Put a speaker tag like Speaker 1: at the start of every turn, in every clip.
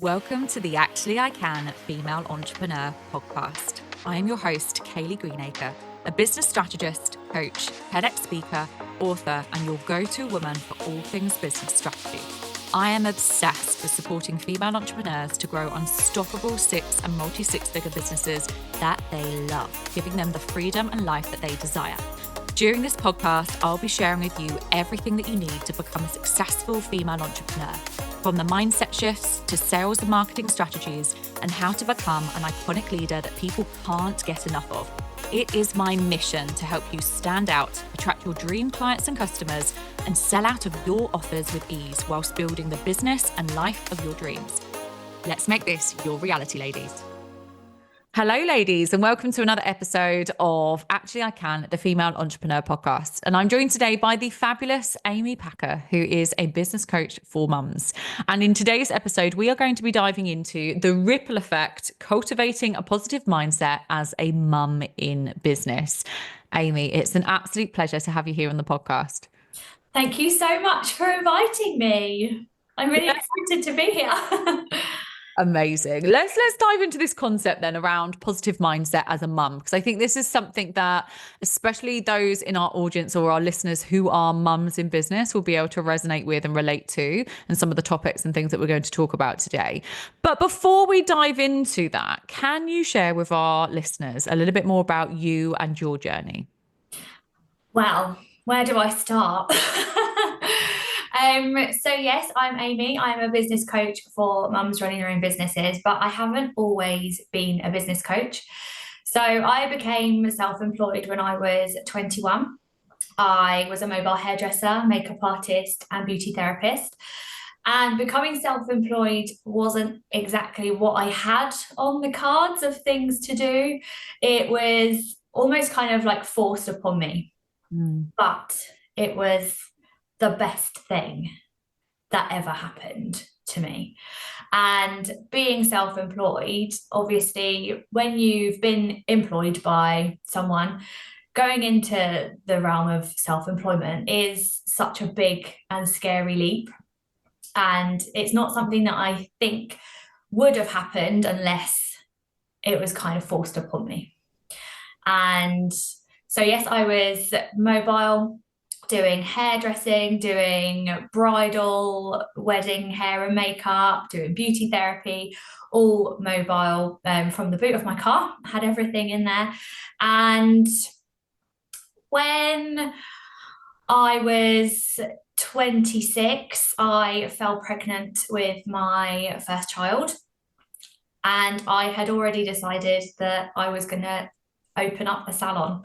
Speaker 1: Welcome to the Actually I Can Female Entrepreneur podcast. I am your host, Kayleigh Greenacre, a business strategist, coach, TEDx speaker, author, and your go-to woman for all things business strategy. I am obsessed with supporting female entrepreneurs to grow unstoppable six and multi-six-figure businesses that they love, giving them the freedom and life that they desire. During this podcast, I'll be sharing with you everything that you need to become a successful female entrepreneur, from the mindset shifts to sales and marketing strategies and how to become an iconic leader that people can't get enough of. It is my mission to help you stand out, attract your dream clients and customers, and sell out of your offers with ease whilst building the business and life of your dreams. Let's make this your reality, ladies. Hello, ladies, and welcome to another episode of Actually I Can, the Female Entrepreneur podcast. And I'm joined today by the fabulous Amy Packer, who is a business coach for mums. And in today's episode, we are going to be diving into the ripple effect, cultivating a positive mindset as a mum in business. Amy, it's an absolute pleasure to have you here on the podcast.
Speaker 2: Thank you so much for inviting me. I'm really excited to be here.
Speaker 1: Amazing. Let's dive into this concept then around positive mindset as a mum, because I think this is something that especially those in our audience or our listeners who are mums in business will be able to resonate with and relate to, and some of the topics and things that we're going to talk about today. But before we dive into that, can you share with our listeners a little bit more about you and your journey?
Speaker 2: Well, where do I start? So yes, I'm Amy. I'm a business coach for mums running their own businesses, but I haven't always been a business coach. So I became self-employed when I was 21. I was a mobile hairdresser, makeup artist, and beauty therapist. And becoming self-employed wasn't exactly what I had on the cards of things to do. It was almost kind of like forced upon me. But it was the best thing that ever happened to me. And being self-employed, obviously, when you've been employed by someone, going into the realm of self-employment is such a big and scary leap. And it's not something that I think would have happened unless it was kind of forced upon me. And so yes, I was mobile, doing hairdressing, doing bridal, wedding hair and makeup, doing beauty therapy, all mobile from the boot of my car. I had everything in there. And when I was 26, I fell pregnant with my first child. And I had already decided that I was going to open up a salon.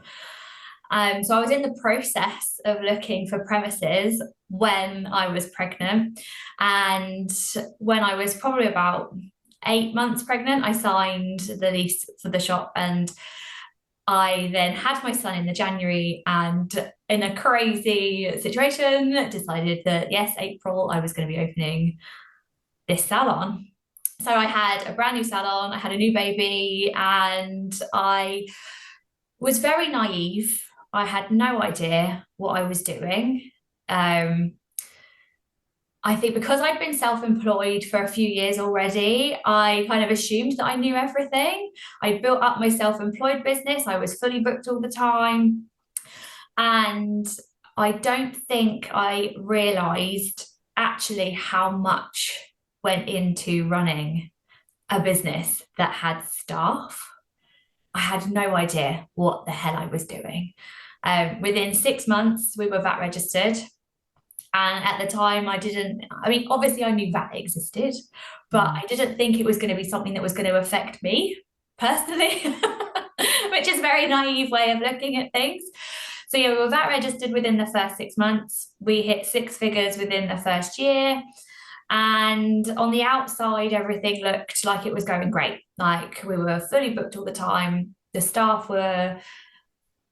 Speaker 2: So I was in the process of looking for premises when I was pregnant. And when I was probably about 8 months pregnant, I signed the lease for the shop. And I then had my son in the January, and in a crazy situation, decided that yes, April, I was going to be opening this salon. So I had a brand new salon, I had a new baby, and I was very naive. I had no idea what I was doing. I think because I'd been self-employed for a few years already, I kind of assumed that I knew everything. I built up my self-employed business. I was fully booked all the time. And I don't think I realized actually how much went into running a business that had staff. I had no idea what the hell I was doing. Within 6 months, we were VAT registered. And at the time, obviously I knew VAT existed, but I didn't think it was going to be something that was going to affect me personally, which is a very naive way of looking at things. So yeah, we were VAT registered within the first 6 months. We hit six figures within the first year. And on the outside, everything looked like it was going great. Like we were fully booked all the time. The staff were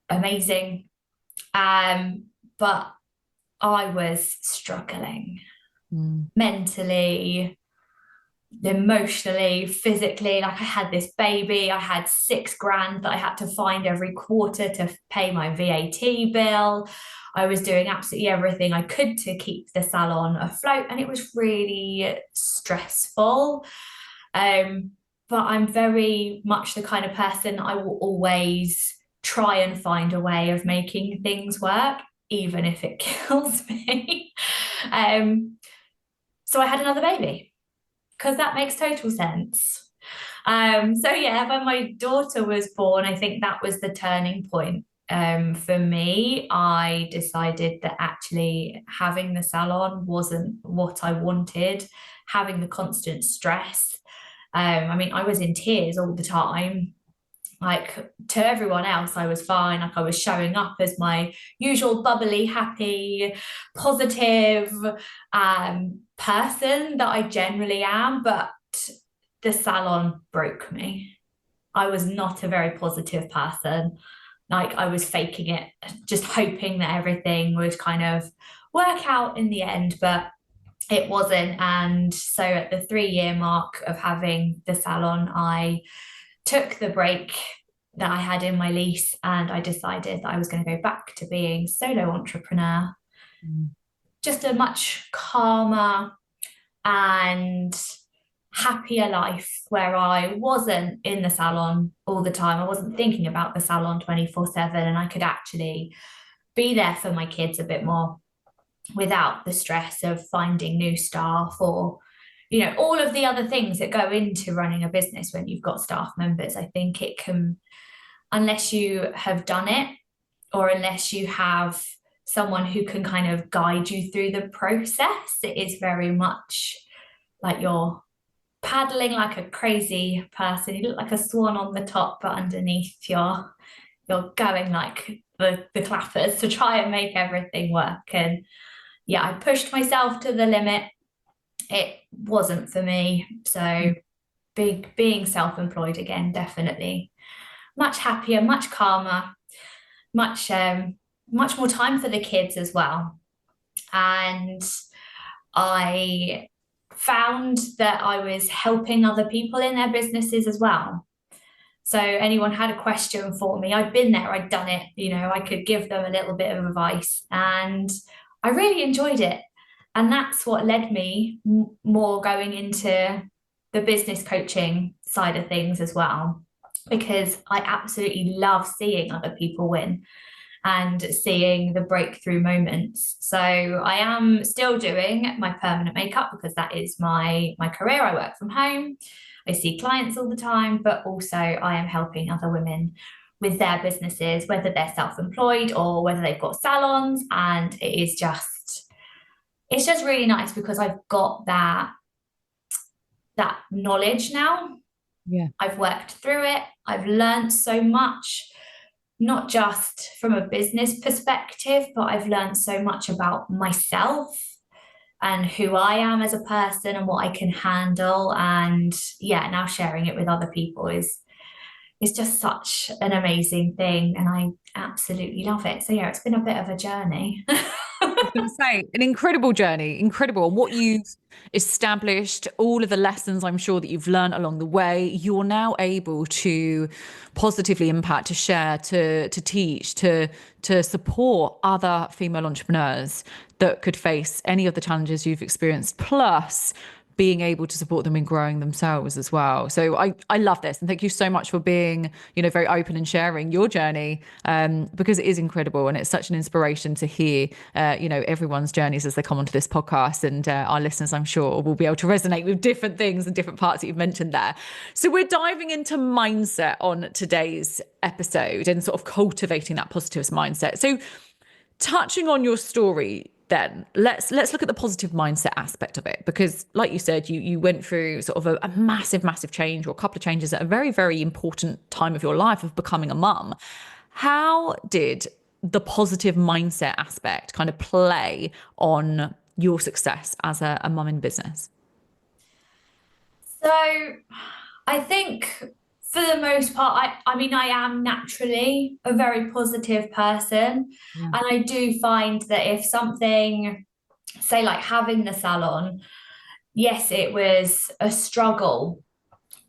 Speaker 2: amazing. But I was struggling mentally, emotionally, physically. Like I had this baby, I had $6,000 that I had to find every quarter to pay my VAT bill. I was doing absolutely everything I could to keep the salon afloat, and it was really stressful. But I'm very much the kind of person I will always try and find a way of making things work, even if it kills me. So I had another baby because that makes total sense. So yeah, when my daughter was born, I think that was the turning point. For me, I decided that actually having the salon wasn't what I wanted, having the constant stress. I mean, I was in tears all the time. Like, to everyone else, I was fine. Like, I was showing up as my usual bubbly, happy, positive person that I generally am. But the salon broke me. I was not a very positive person. Like, I was faking it, just hoping that everything would kind of work out in the end, but it wasn't. And so at the 3 year mark of having the salon, I took the break that I had in my lease, and I decided that I was going to go back to being solo entrepreneur. Just a much calmer and happier life where I wasn't in the salon all the time. I wasn't thinking about the salon 24/7, and I could actually be there for my kids a bit more without the stress of finding new staff, or all of the other things that go into running a business when you've got staff members. I think it can, unless you have done it, or unless you have someone who can kind of guide you through the process, it is very much like you're paddling like a crazy person. You look like a swan on the top, but underneath you're going like the clappers to try and make everything work. And yeah, I pushed myself to the limit. It wasn't for me. So being self-employed again, definitely much happier, much calmer, much more time for the kids as well. And I found that I was helping other people in their businesses as well. So anyone had a question for me, I'd been there, I'd done it, I could give them a little bit of advice, and I really enjoyed it. And that's what led me more going into the business coaching side of things as well, because I absolutely love seeing other people win and seeing the breakthrough moments. So I am still doing my permanent makeup because that is my career. I work from home. I see clients all the time, but also I am helping other women with their businesses, whether they're self-employed or whether they've got salons. And it's just really nice because I've got that knowledge now.
Speaker 1: Yeah.
Speaker 2: I've worked through it. I've learned so much, not just from a business perspective, but I've learned so much about myself and who I am as a person and what I can handle. And yeah, now sharing it with other people is just such an amazing thing, and I absolutely love it. So yeah, it's been a bit of a journey.
Speaker 1: I was going to say, an incredible journey, incredible. And what you've established, all of the lessons I'm sure that you've learned along the way, you're now able to positively impact, to share, to teach, to support other female entrepreneurs that could face any of the challenges you've experienced, plus being able to support them in growing themselves as well. So I love this. And thank you so much for being, very open and sharing your journey, because it is incredible. And it's such an inspiration to hear, everyone's journeys as they come onto this podcast. And our listeners, I'm sure, will be able to resonate with different things and different parts that you've mentioned there. So we're diving into mindset on today's episode and sort of cultivating that positive mindset. So touching on your story, then let's look at the positive mindset aspect of it, because like you said, you went through sort of a massive change, or a couple of changes at a very, very important time of your life of becoming a mum. How did the positive mindset aspect kind of play on your success as a mum in business?
Speaker 2: So I think for the most part, I mean, I am naturally a very positive person. Yeah. And I do find that if something, say like having the salon, yes, it was a struggle,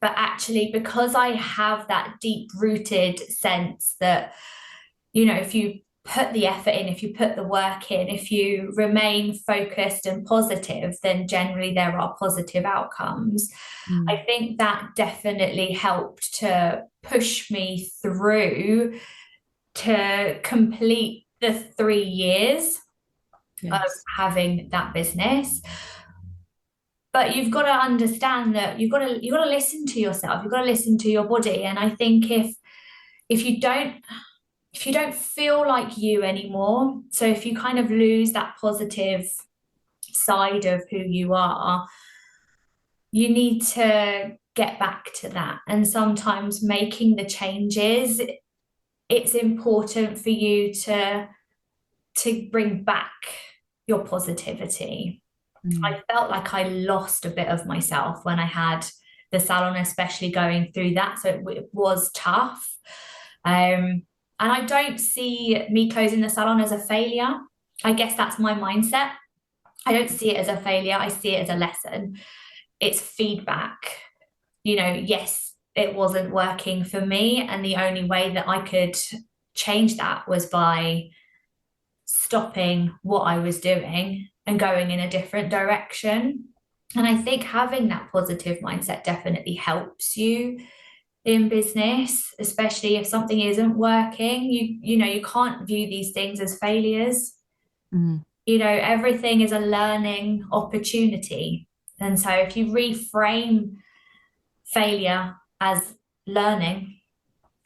Speaker 2: but actually because I have that deep rooted sense that, if you put the effort in, if you put the work in, if you remain focused and positive, then generally there are positive outcomes. I think that definitely helped to push me through to complete the 3 years of having that business. But you've got to understand that you've got to listen to yourself. You've got to listen to your body. And I think if you don't feel like you anymore, so if you kind of lose that positive side of who you are, you need to get back to that. And sometimes making the changes, it's important for you to bring back your positivity. I felt like I lost a bit of myself when I had the salon, especially going through that. So it was tough. And I don't see me closing the salon as a failure. I guess that's my mindset. I don't see it as a failure. I see it as a lesson. It's feedback. Yes, it wasn't working for me. And the only way that I could change that was by stopping what I was doing and going in a different direction. And I think having that positive mindset definitely helps you in business, especially if something isn't working. You can't view these things as failures. Everything is a learning opportunity. And so if you reframe failure as learning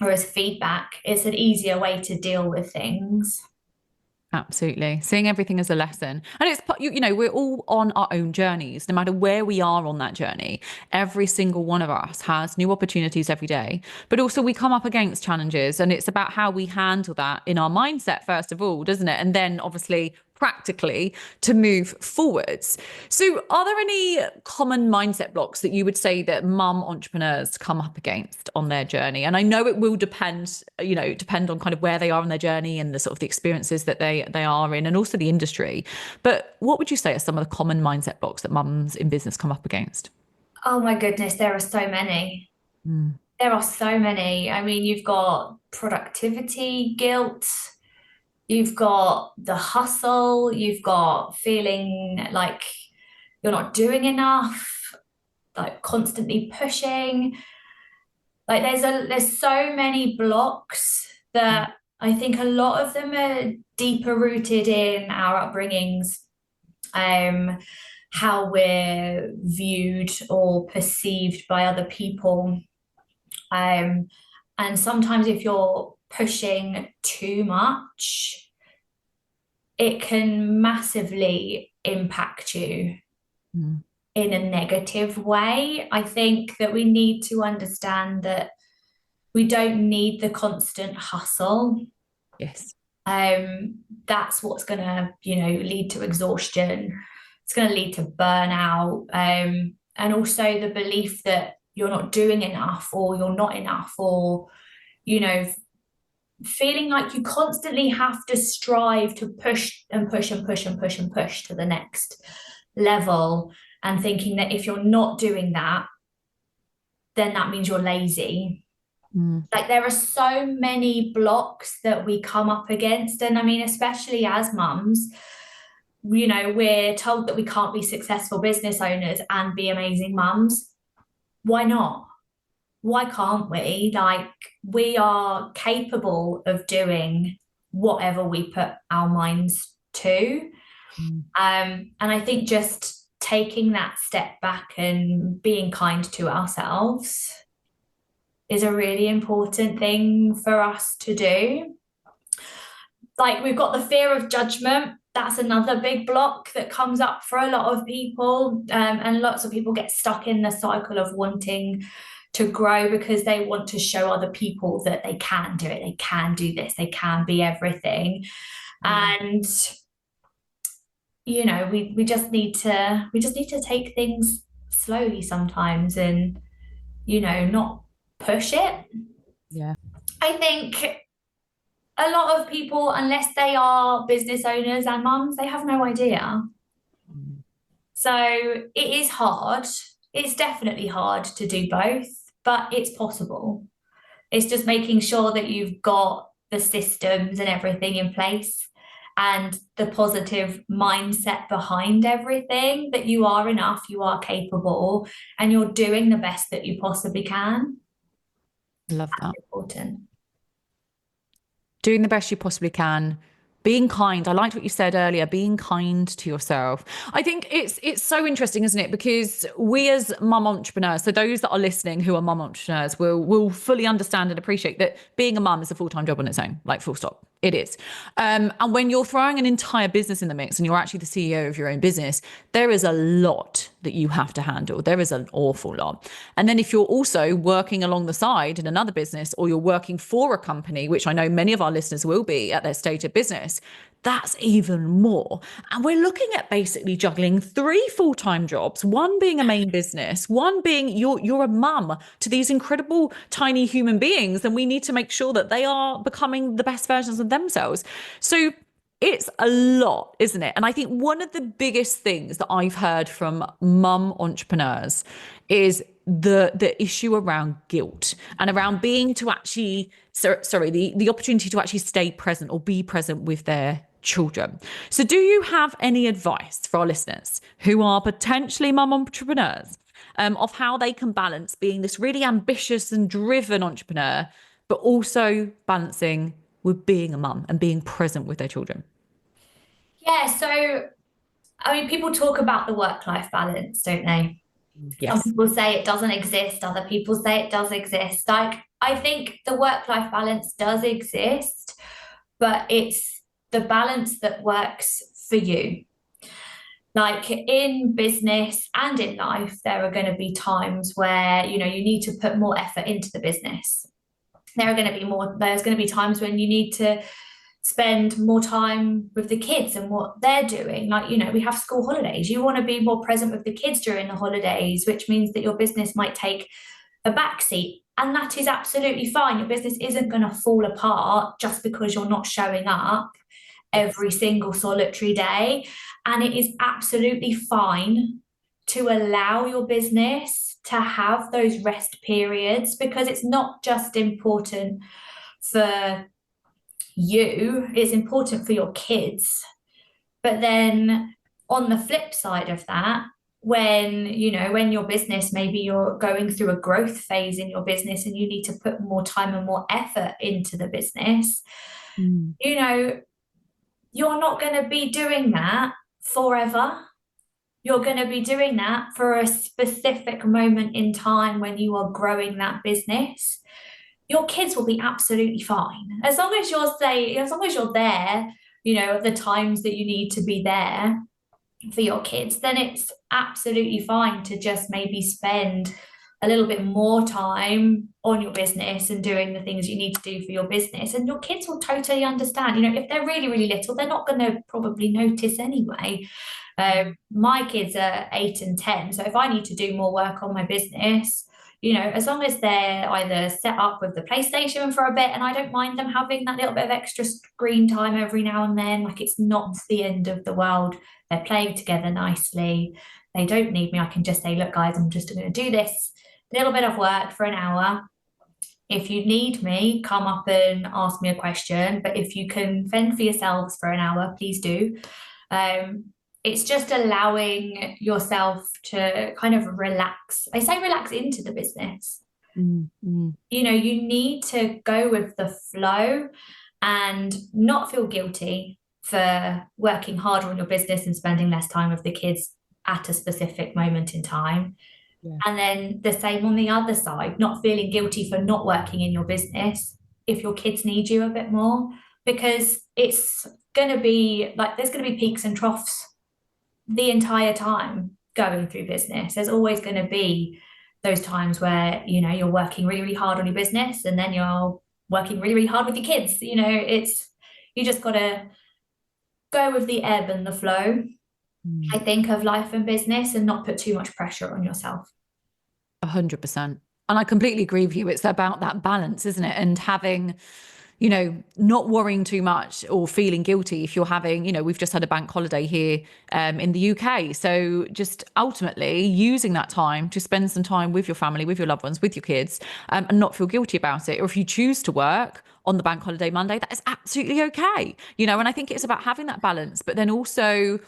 Speaker 2: or as feedback, it's an easier way to deal with things.
Speaker 1: Absolutely. Seeing everything as a lesson. And it's, we're all on our own journeys, no matter where we are on that journey. Every single one of us has new opportunities every day, but also we come up against challenges, and it's about how we handle that in our mindset, first of all, doesn't it? And then obviously practically to move forwards. So are there any common mindset blocks that you would say that mum entrepreneurs come up against on their journey? And I know it will depend on kind of where they are on their journey and the sort of the experiences that they are in, and also the industry. But what would you say are some of the common mindset blocks that mums in business come up against?
Speaker 2: Oh my goodness, there are so many. There are so many. I mean, you've got productivity guilt. You've got the hustle, you've got feeling like you're not doing enough, like constantly pushing. Like there's so many blocks that I think a lot of them are deeper rooted in our upbringings, how we're viewed or perceived by other people. And sometimes if you're pushing too much, it can massively impact you in a negative way. I think that we need to understand that we don't need the constant hustle.
Speaker 1: Yes.
Speaker 2: That's what's going to, lead to exhaustion. It's going to lead to burnout. And also the belief that you're not doing enough, or you're not enough, or, feeling like you constantly have to strive to push and push and push and push and push to the next level, and thinking that if you're not doing that, then that means you're lazy. Like there are so many blocks that we come up against. And I mean, especially as mums, we're told that we can't be successful business owners and be amazing mums. Why not? Why can't we? Like, we are capable of doing whatever we put our minds to. And I think just taking that step back and being kind to ourselves is a really important thing for us to do. Like, we've got the fear of judgment. That's another big block that comes up for a lot of people. And lots of people get stuck in the cycle of wanting to grow because they want to show other people that they can do it. They can do this. They can be everything. And, we just need to take things slowly sometimes and, not push it.
Speaker 1: Yeah.
Speaker 2: I think a lot of people, unless they are business owners and mums, they have no idea. So it is hard. It's definitely hard to do both, but it's possible. It's just making sure that you've got the systems and everything in place and the positive mindset behind everything, that you are enough, you are capable, and you're doing the best that you possibly can.
Speaker 1: Love that.
Speaker 2: That's important.
Speaker 1: Doing the best you possibly can, being kind. I liked what you said earlier, being kind to yourself. I think it's so interesting, isn't it? Because we as mum entrepreneurs, so those that are listening who are mum entrepreneurs will fully understand and appreciate that being a mum is a full-time job on its own, like full stop. It is. And when you're throwing an entire business in the mix and you're actually the CEO of your own business, there is a lot that you have to handle. There is an awful lot. And then if you're also working along the side in another business, or you're working for a company, which I know many of our listeners will be at their stage of business, that's even more. And we're looking at basically juggling 3 full-time jobs, one being a main business, one being you're a mum to these incredible tiny human beings, and we need to make sure that they are becoming the best versions of themselves. So it's a lot, isn't it? And I think one of the biggest things that I've heard from mum entrepreneurs is the issue around guilt and around being to actually, the opportunity to actually stay present or be present with their children. So do you have any advice for our listeners who are potentially mum entrepreneurs of how they can balance being this really ambitious and driven entrepreneur, but also balancing with being a mum and being present with their children?
Speaker 2: Yeah, so I mean, people talk about the work-life balance, don't they? Some
Speaker 1: Yes.
Speaker 2: people say it doesn't exist, other people say it does exist. Like, I think the work-life balance does exist, but it's the balance that works for you. Like in business and in life, there are going to be times where, you need to put more effort into the business. There's going to be times when you need to spend more time with the kids and what they're doing. Like, we have school holidays. You want to be more present with the kids during the holidays, which means that your business might take a backseat. And that is absolutely fine. Your business isn't going to fall apart just because you're not showing up every single solitary day. And it is absolutely fine to allow your business to have those rest periods, because it's not just important for you, it's important for your kids. But then on the flip side of that, when your business, maybe you're going through a growth phase in your business and you need to put more time and more effort into the business, you're not going to be doing that forever. You're going to be doing that for a specific moment in time when you are growing that business. Your kids will be absolutely fine. As long as you're there, at the times that you need to be there for your kids, then it's absolutely fine to just maybe spend a little bit more time on your business and doing the things you need to do for your business. And your kids will totally understand. If they're really, really little, they're not going to probably notice anyway. My kids are 8 and 10. So if I need to do more work on my business, as long as they're either set up with the PlayStation for a bit, and I don't mind them having that little bit of extra screen time every now and then, like it's not the end of the world. They're playing together nicely. They don't need me. I can just say, look, guys, I'm just going to do this little bit of work for an hour. If you need me, come up and ask me a question. But if you can fend for yourselves for an hour, please do. It's just allowing yourself to kind of relax. I say relax into the business.
Speaker 1: Mm-hmm.
Speaker 2: You need to go with the flow and not feel guilty for working harder on your business and spending less time with the kids at a specific moment in time. Yeah. And then the same on the other side, not feeling guilty for not working in your business if your kids need you a bit more, because it's going to be like, there's going to be peaks and troughs the entire time going through business. There's always going to be those times where, you're working really, really hard on your business, and then you're working really, really hard with your kids. You just got to go with the ebb and the flow, I think, of life and business, and not put too much pressure on yourself.
Speaker 1: 100%. And I completely agree with you. It's about that balance, isn't it? And having, not worrying too much or feeling guilty if you're having, we've just had a bank holiday here in the UK. So just ultimately using that time to spend some time with your family, with your loved ones, with your kids, and not feel guilty about it. Or if you choose to work on the bank holiday Monday. That is absolutely okay. And I think it's about having that balance, but then also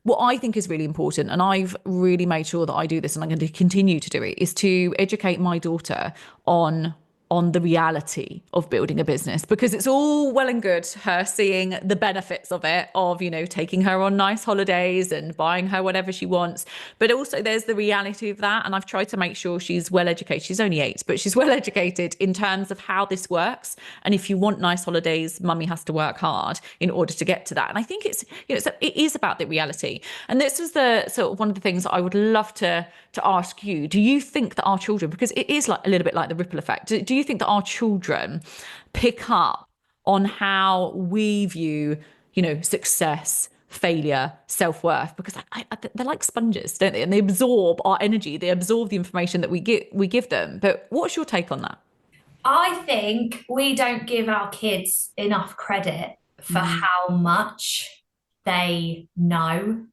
Speaker 1: what I think is really important, and I've really made sure that I do this and I'm going to continue to do it, is to educate my daughter on the reality of building a business, because it's all well and good her seeing the benefits of it, of taking her on nice holidays and buying her whatever she wants, but also there's the reality of that. And I've tried to make sure she's well educated. She's only 8, but she's well educated in terms of how this works, and if you want nice holidays, mummy has to work hard in order to get to that. And I think it is about the reality. And this is the sort of one of the things that I would love to ask you. Do you think that our children, because it is like a little bit like the ripple effect, do you think that our children pick up on how we view, success, failure, self-worth? Because they're like sponges, don't they? And they absorb our energy. They absorb the information that we give them. But what's your take on that?
Speaker 2: I think we don't give our kids enough credit for how much they know,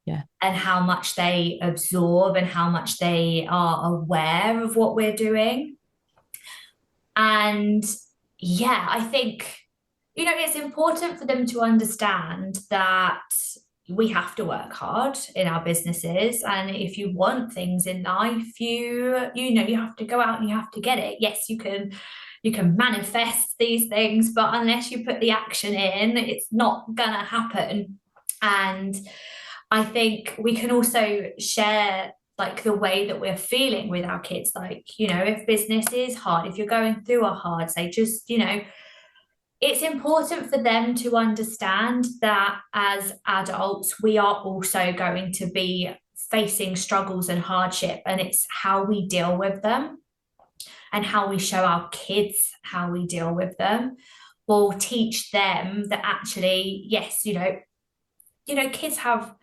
Speaker 1: Yeah.
Speaker 2: and how much they absorb and how much they are aware of what we're doing. And yeah, I think, it's important for them to understand that we have to work hard in our businesses. And if you want things in life, you have to go out and you have to get it. Yes, you can manifest these things, but unless you put the action in, it's not gonna happen. And I think we can also share like the way that we're feeling with our kids. Like, if business is hard, if you're going through a hard, say, just, it's important for them to understand that as adults, we are also going to be facing struggles and hardship, and it's how we deal with them and how we show our kids how we deal with them will teach them that actually, yes, kids have,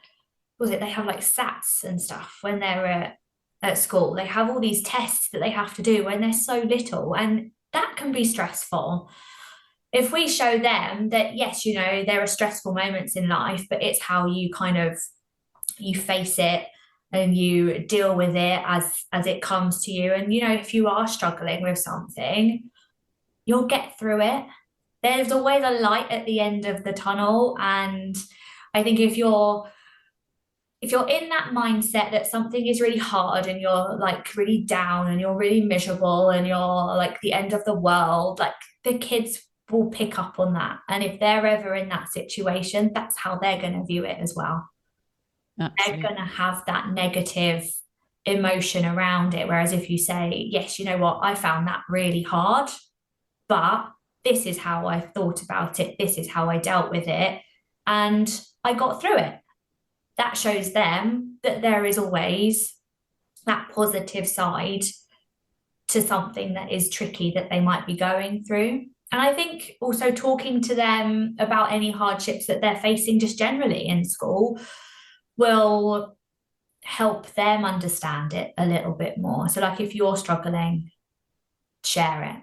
Speaker 2: they have like SATs and stuff when they're at school. They have all these tests that they have to do when they're so little, and that can be stressful. If we show them that, yes, there are stressful moments in life, but it's how you you face it and you deal with it as it comes to you. And, if you are struggling with something, you'll get through it. There's always a light at the end of the tunnel. And I think if you're in that mindset that something is really hard and you're like really down and you're really miserable and you're like the end of the world, like the kids will pick up on that. And if they're ever in that situation, that's how they're going to view it as well.
Speaker 1: Absolutely.
Speaker 2: They're going to have that negative emotion around it. Whereas if you say, yes, you know what, I found that really hard, but this is how I thought about it, this is how I dealt with it, and I got through it. That shows them that there is always that positive side to something that is tricky that they might be going through. And I think also talking to them about any hardships that they're facing just generally in school will help them understand it a little bit more. So like if you're struggling, share it.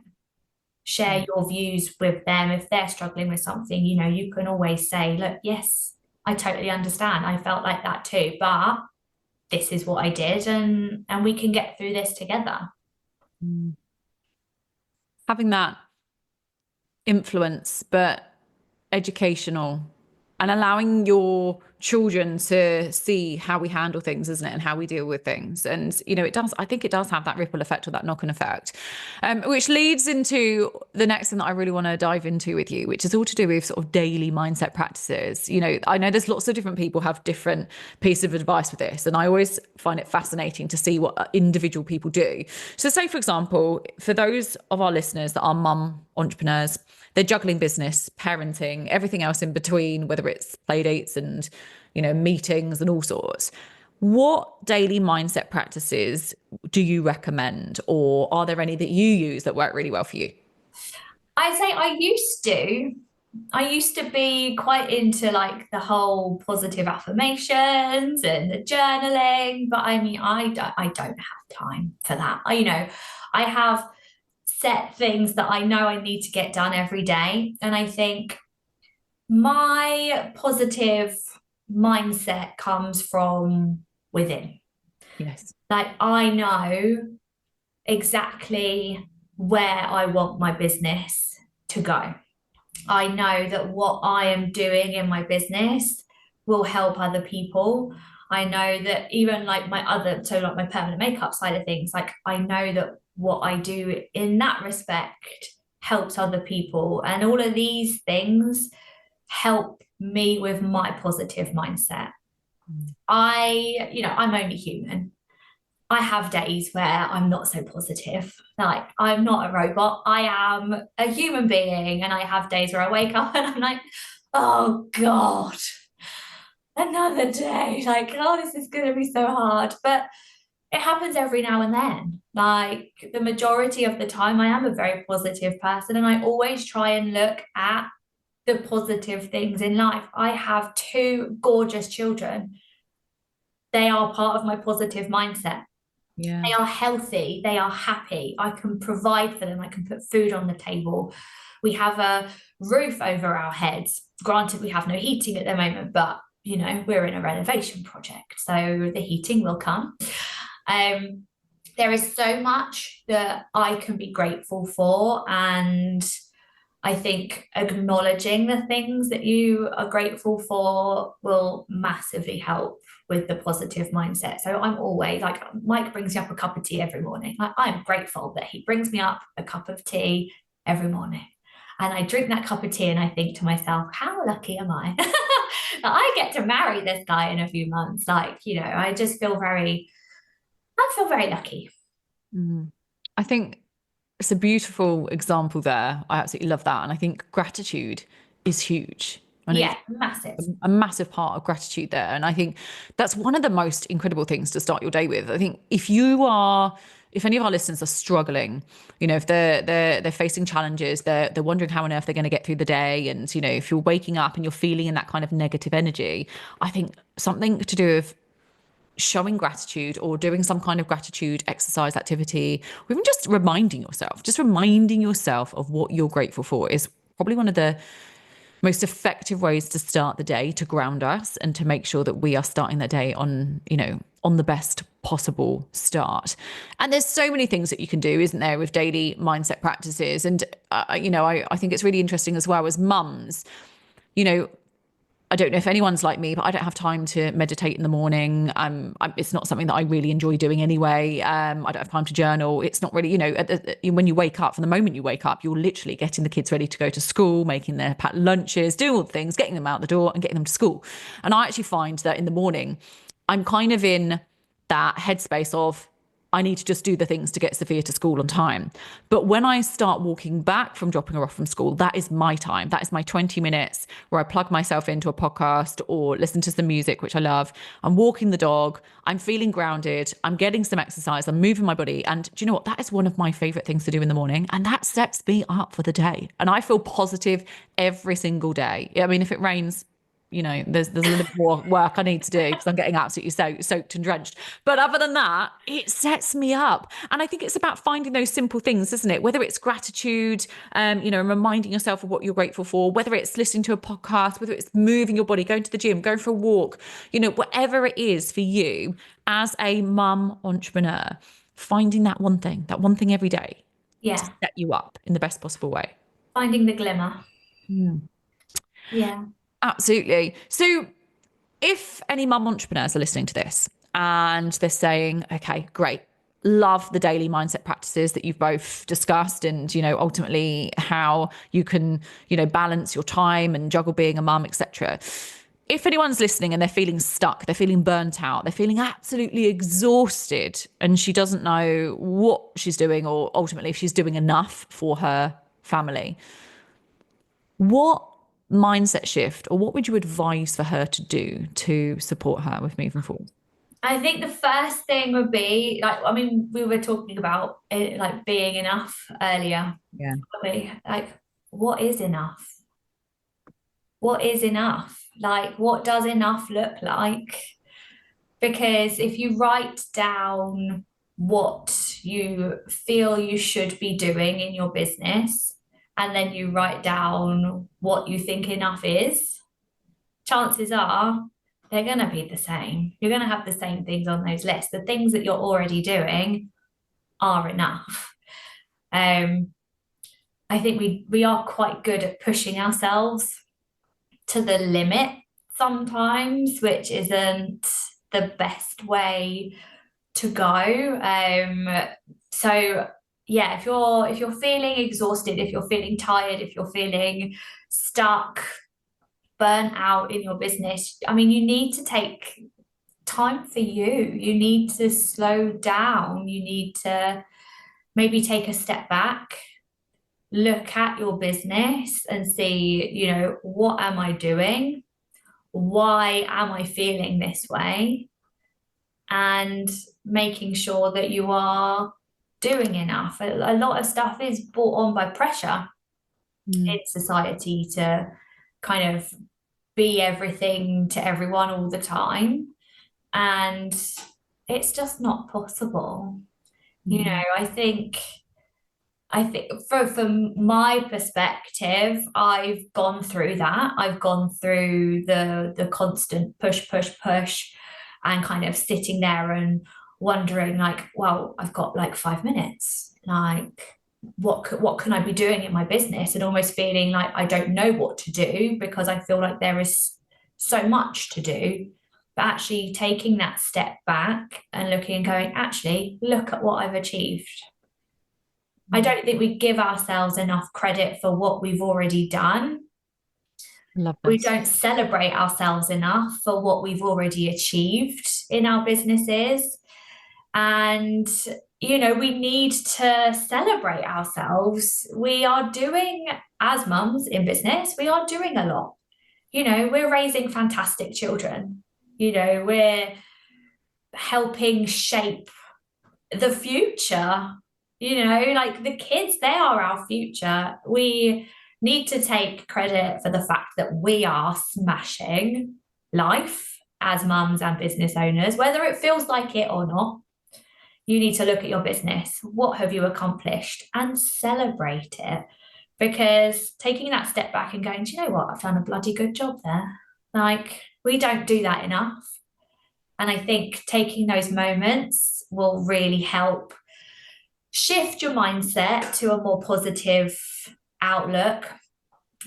Speaker 2: Share your views with them. If they're struggling with something, you can always say, look, yes, I totally understand. I felt like that too, but this is what I did, and we can get through this together.
Speaker 1: Having that influence, but educational, and allowing your children to see how we handle things, isn't it? And how we deal with things. And, I think it does have that ripple effect or that knock-on effect, which leads into the next thing that I really want to dive into with you, which is all to do with sort of daily mindset practices. I know there's lots of different people have different pieces of advice with this, and I always find it fascinating to see what individual people do. So say, for example, for those of our listeners that are mum entrepreneurs, they're juggling business, parenting, everything else in between, whether it's play dates and, meetings and all sorts. What daily mindset practices do you recommend, or are there any that you use that work really well for you?
Speaker 2: I'd say I used to be quite into like the whole positive affirmations and the journaling, but I mean, I don't have time for that. I have set things that I know I need to get done every day. And I think my positive mindset comes from within.
Speaker 1: Yes.
Speaker 2: Like I know exactly where I want my business to go. I know that what I am doing in my business will help other people. I know that even like my permanent makeup side of things, like I know that what I do in that respect helps other people. And all of these things help me with my positive mindset. I'm only human. I have days where I'm not so positive. Like, I'm not a robot. I am a human being. And I have days where I wake up and I'm like, oh God, another day. Like, oh, this is going to be so hard. But it happens every now and then. Like, the majority of the time, I am a very positive person. And I always try and look at the positive things in life. I have two gorgeous children. They are part of my positive mindset.
Speaker 1: Yeah.
Speaker 2: They are healthy, they are happy. I can provide for them, I can put food on the table. We have a roof over our heads. Granted, we have no heating at the moment, but we're in a renovation project, so the heating will come. There is so much that I can be grateful for, and I think acknowledging the things that you are grateful for will massively help with the positive mindset. So I'm always like, Mike brings me up a cup of tea every morning. I'm grateful that he brings me up a cup of tea every morning. And I drink that cup of tea and I think to myself, how lucky am I? I get to marry this guy in a few months. Like, I feel very lucky.
Speaker 1: I think it's a beautiful example there. I absolutely love that. And I think gratitude is huge. And
Speaker 2: Yeah,
Speaker 1: it's
Speaker 2: massive.
Speaker 1: a massive part of gratitude there. And I think that's one of the most incredible things to start your day with. I think if any of our listeners are struggling, if they're facing challenges, they're wondering how on earth they're going to get through the day. And, if you're waking up and you're feeling in that kind of negative energy, I think something to do with showing gratitude or doing some kind of gratitude exercise activity, or even just reminding yourself of what you're grateful for is probably one of the most effective ways to start the day, to ground us and to make sure that we are starting the day on the best possible start. And there's so many things that you can do, isn't there, with daily mindset practices. And I think it's really interesting as well as mums. I don't know if anyone's like me, but I don't have time to meditate in the morning. It's not something that I really enjoy doing anyway. I don't have time to journal. It's not really, when you wake up, from the moment you wake up, you're literally getting the kids ready to go to school, making their packed lunches, doing all the things, getting them out the door and getting them to school. And I actually find that in the morning, I'm kind of in that headspace of, I need to just do the things to get Sophia to school on time. But when I start walking back from dropping her off from school, that is my time. That is my 20 minutes where I plug myself into a podcast or listen to some music, which I love. I'm walking the dog. I'm feeling grounded. I'm getting some exercise. I'm moving my body. And do you know what? That is one of my favorite things to do in the morning. And that sets me up for the day. And I feel positive every single day. I mean, if it rains, there's a little bit more work I need to do because I'm getting absolutely soaked and drenched. But other than that, it sets me up. And I think it's about finding those simple things, isn't it? Whether it's gratitude, and reminding yourself of what you're grateful for, whether it's listening to a podcast, whether it's moving your body, going to the gym, going for a walk, whatever it is for you as a mum entrepreneur, finding that one thing every day to
Speaker 2: Yeah.
Speaker 1: set you up in the best possible way.
Speaker 2: Finding the glimmer. Yeah.
Speaker 1: Absolutely. So if any mum entrepreneurs are listening to this and they're saying, okay, great, love the daily mindset practices that you've both discussed and, ultimately how you can, balance your time and juggle being a mum, etc. If anyone's listening and they're feeling stuck, they're feeling burnt out, they're feeling absolutely exhausted and she doesn't know what she's doing or ultimately if she's doing enough for her family, what mindset shift or what would you advise for her to do to support her with moving forward?
Speaker 2: I think the first thing would be we were talking about it, like being enough earlier.
Speaker 1: Yeah.
Speaker 2: Like, what is enough? What is enough? Like, what does enough look like? Because if you write down what you feel you should be doing in your business, and then you write down what you think enough is, chances are they're going to be the same. You're going to have the same things on those lists. The things that you're already doing are enough. I think we are quite good at pushing ourselves to the limit sometimes, which isn't the best way to go. So yeah, if you're feeling exhausted, if you're feeling tired, if you're feeling stuck, burnt out in your business, I mean, you need to take time for you. You need to slow down. You need to maybe take a step back, look at your business and see, what am I doing? Why am I feeling this way? And making sure that you are doing enough. A lot of stuff is brought on by pressure in society to kind of be everything to everyone all the time. And it's just not possible. I think from my perspective, I've gone through that. I've gone through the constant push, push, push, and kind of sitting there and wondering, like, well, I've got like 5 minutes. Like, what can I be doing in my business? And almost feeling like I don't know what to do because I feel like there is so much to do. But actually taking that step back and looking and going, actually, look at what I've achieved. I don't think we give ourselves enough credit for what we've already done.
Speaker 1: Love
Speaker 2: We
Speaker 1: this.
Speaker 2: don't celebrate ourselves enough for what we've already achieved in our businesses. And, we need to celebrate ourselves. We are doing, as mums in business, we are doing a lot. We're raising fantastic children. We're helping shape the future. Like the kids, they are our future. We need to take credit for the fact that we are smashing life as mums and business owners, whether it feels like it or not. You need to look at your business. What have you accomplished? And celebrate it. Because taking that step back and going, do you know what? I've done a bloody good job there. Like, we don't do that enough. And I think taking those moments will really help shift your mindset to a more positive outlook.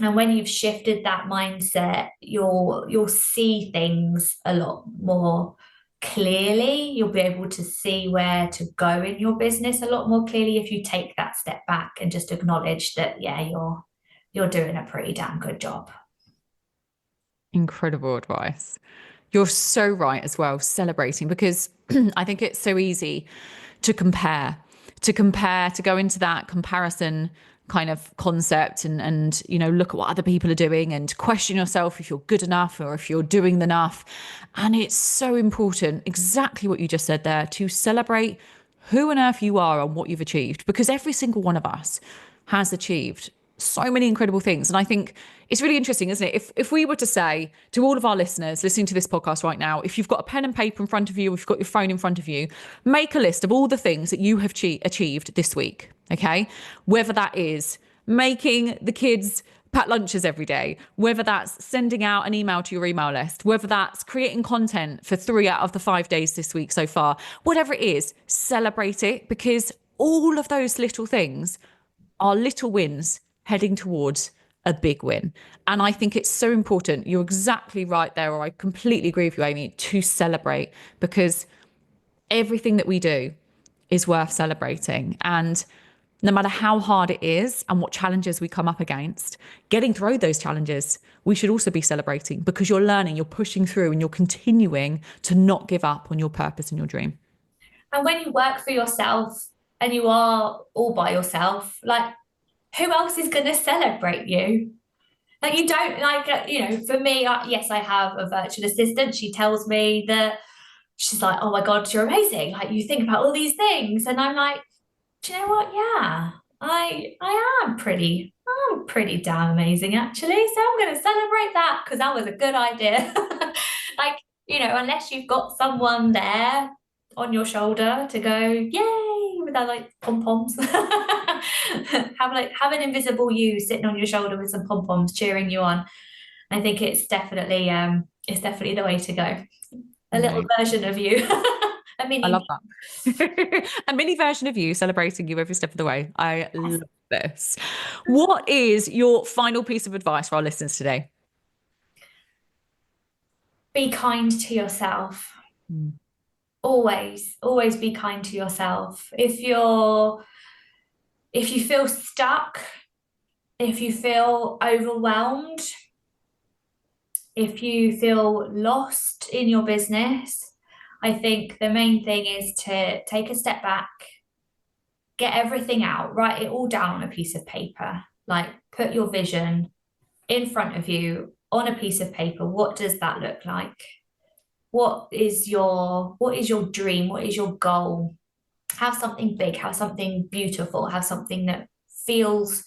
Speaker 2: And when you've shifted that mindset, you'll see things a lot more clearly. You'll be able to see where to go in your business a lot more clearly if you take that step back and just acknowledge that, yeah, you're doing a pretty damn good job.
Speaker 1: Incredible advice. You're so right as well, celebrating, because I think it's so easy to compare, to go into that comparison kind of concept and look at what other people are doing and question yourself if you're good enough or if you're doing enough. And it's so important, exactly what you just said there, to celebrate who on earth you are and what you've achieved, because every single one of us has achieved so many incredible things. And I think it's really interesting, isn't it? If we were to say to all of our listeners listening to this podcast right now, if you've got a pen and paper in front of you, if you've got your phone in front of you, make a list of all the things that you have achieved this week. Okay. Whether that is making the kids pack lunches every day, whether that's sending out an email to your email list, whether that's creating content for 3 out of the 5 days this week so far, whatever it is, celebrate it, because all of those little things are little wins heading towards a big win. And I think it's so important. You're exactly right there, or I completely agree with you, Amy, to celebrate, because everything that we do is worth celebrating. And no matter how hard it is and what challenges we come up against, getting through those challenges, we should also be celebrating, because you're learning, you're pushing through, and you're continuing to not give up on your purpose and your dream.
Speaker 2: And when you work for yourself and you are all by yourself, like, who else is going to celebrate you? Like, you don't, like, for me, yes, I have a virtual assistant. She tells me that, she's like, oh my God, you're amazing. Like, you think about all these things. And I'm like, do you know what? Yeah, I'm pretty damn amazing, actually. So I'm going to celebrate that because that was a good idea. Like, unless you've got someone there on your shoulder to go, yay, with that like pom-poms. Have an invisible you sitting on your shoulder with some pom-poms cheering you on. I think it's definitely the way to go. A little version of you. A mini.
Speaker 1: I love that. A mini version of you celebrating you every step of the way. I love this. What is your final piece of advice for our listeners today?
Speaker 2: Be kind to yourself. Always be kind to yourself. If you feel stuck, if you feel overwhelmed, if you feel lost in your business, I think the main thing is to take a step back, get everything out, write it all down on a piece of paper, like put your vision in front of you on a piece of paper. What does that look like? What is your dream? What is your goal? Have something big, have something beautiful, have something that feels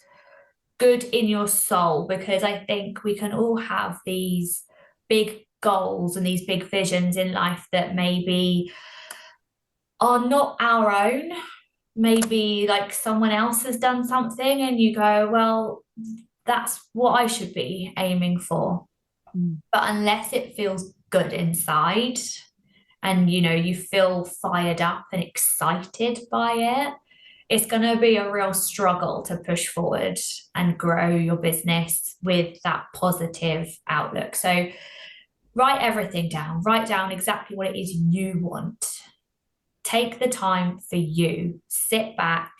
Speaker 2: good in your soul, because I think we can all have these big goals and these big visions in life that maybe are not our own. Maybe like someone else has done something and you go, well, that's what I should be aiming for. But unless it feels good inside and you feel fired up and excited by it, it's going to be a real struggle to push forward and grow your business with that positive outlook. So write everything down, write down exactly what it is you want. Take the time for you, sit back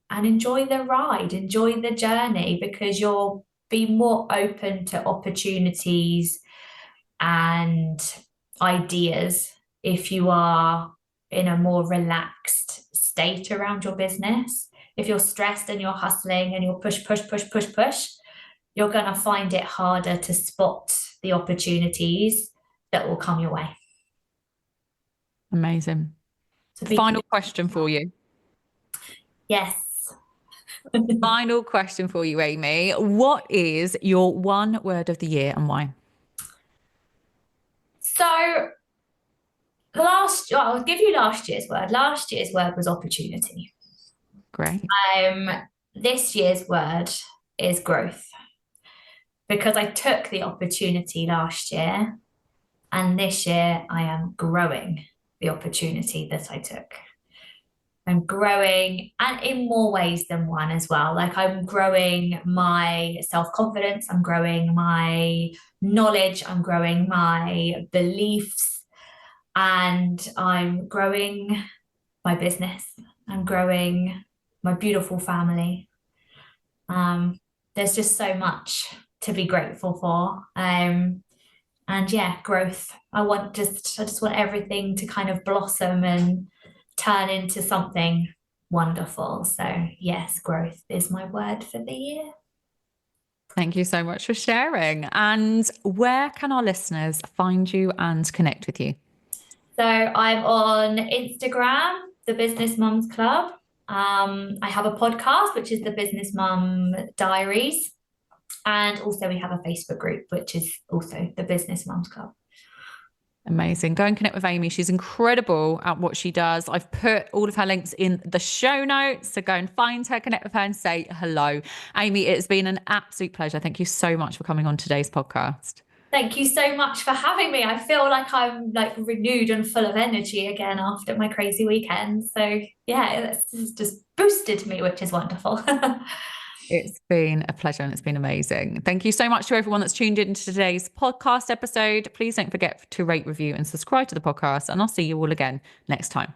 Speaker 2: and enjoy the ride, enjoy the journey, because you'll be more open to opportunities and ideas if you are in a more relaxed state around your business. If you're stressed and you're hustling and you're push, you're going to find it harder to spot the opportunities that will come your way.
Speaker 1: Amazing. So final question for you.
Speaker 2: Yes.
Speaker 1: Final question for you, Amy. What is your one word of the year and why?
Speaker 2: So I'll give you last year's word. Last year's word was opportunity.
Speaker 1: Great.
Speaker 2: This year's word is growth, because I took the opportunity last year and this year I am growing the opportunity that I took. I'm growing, and in more ways than one as well. Like I'm growing my self-confidence, I'm growing my knowledge, I'm growing my beliefs, and I'm growing my business. I'm growing my beautiful family. There's just so much to be grateful for. And yeah, growth. I just want everything to kind of blossom and turn into something wonderful. So yes, growth is my word for the year.
Speaker 1: Thank you so much for sharing. And where can our listeners find you and connect with you?
Speaker 2: So I'm on Instagram, the Business Mums Club. I have a podcast, which is the Business Mum Diaries. And also we have a Facebook group, which is also the Business Mums Club.
Speaker 1: Amazing. Go and connect with Amy. She's incredible at what she does. I've put all of her links in the show notes. So go and find her, connect with her and say hello. Amy, it's been an absolute pleasure. Thank you so much for coming on today's podcast.
Speaker 2: Thank you so much for having me. I feel like I'm renewed and full of energy again after my crazy weekend. So yeah, it's just boosted me, which is wonderful.
Speaker 1: It's been a pleasure and it's been amazing. Thank you so much to everyone that's tuned into today's podcast episode. Please don't forget to rate, review and subscribe to the podcast, and I'll see you all again next time.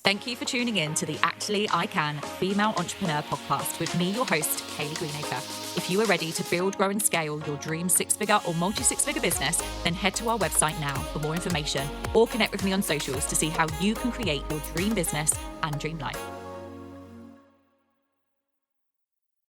Speaker 1: Thank you for tuning in to the Actually I Can Female Entrepreneur Podcast with me, your host, Kayleigh Greenacre. If you are ready to build, grow and scale your dream six-figure or multi-six-figure business, then head to our website now for more information or connect with me on socials to see how you can create your dream business and dream life.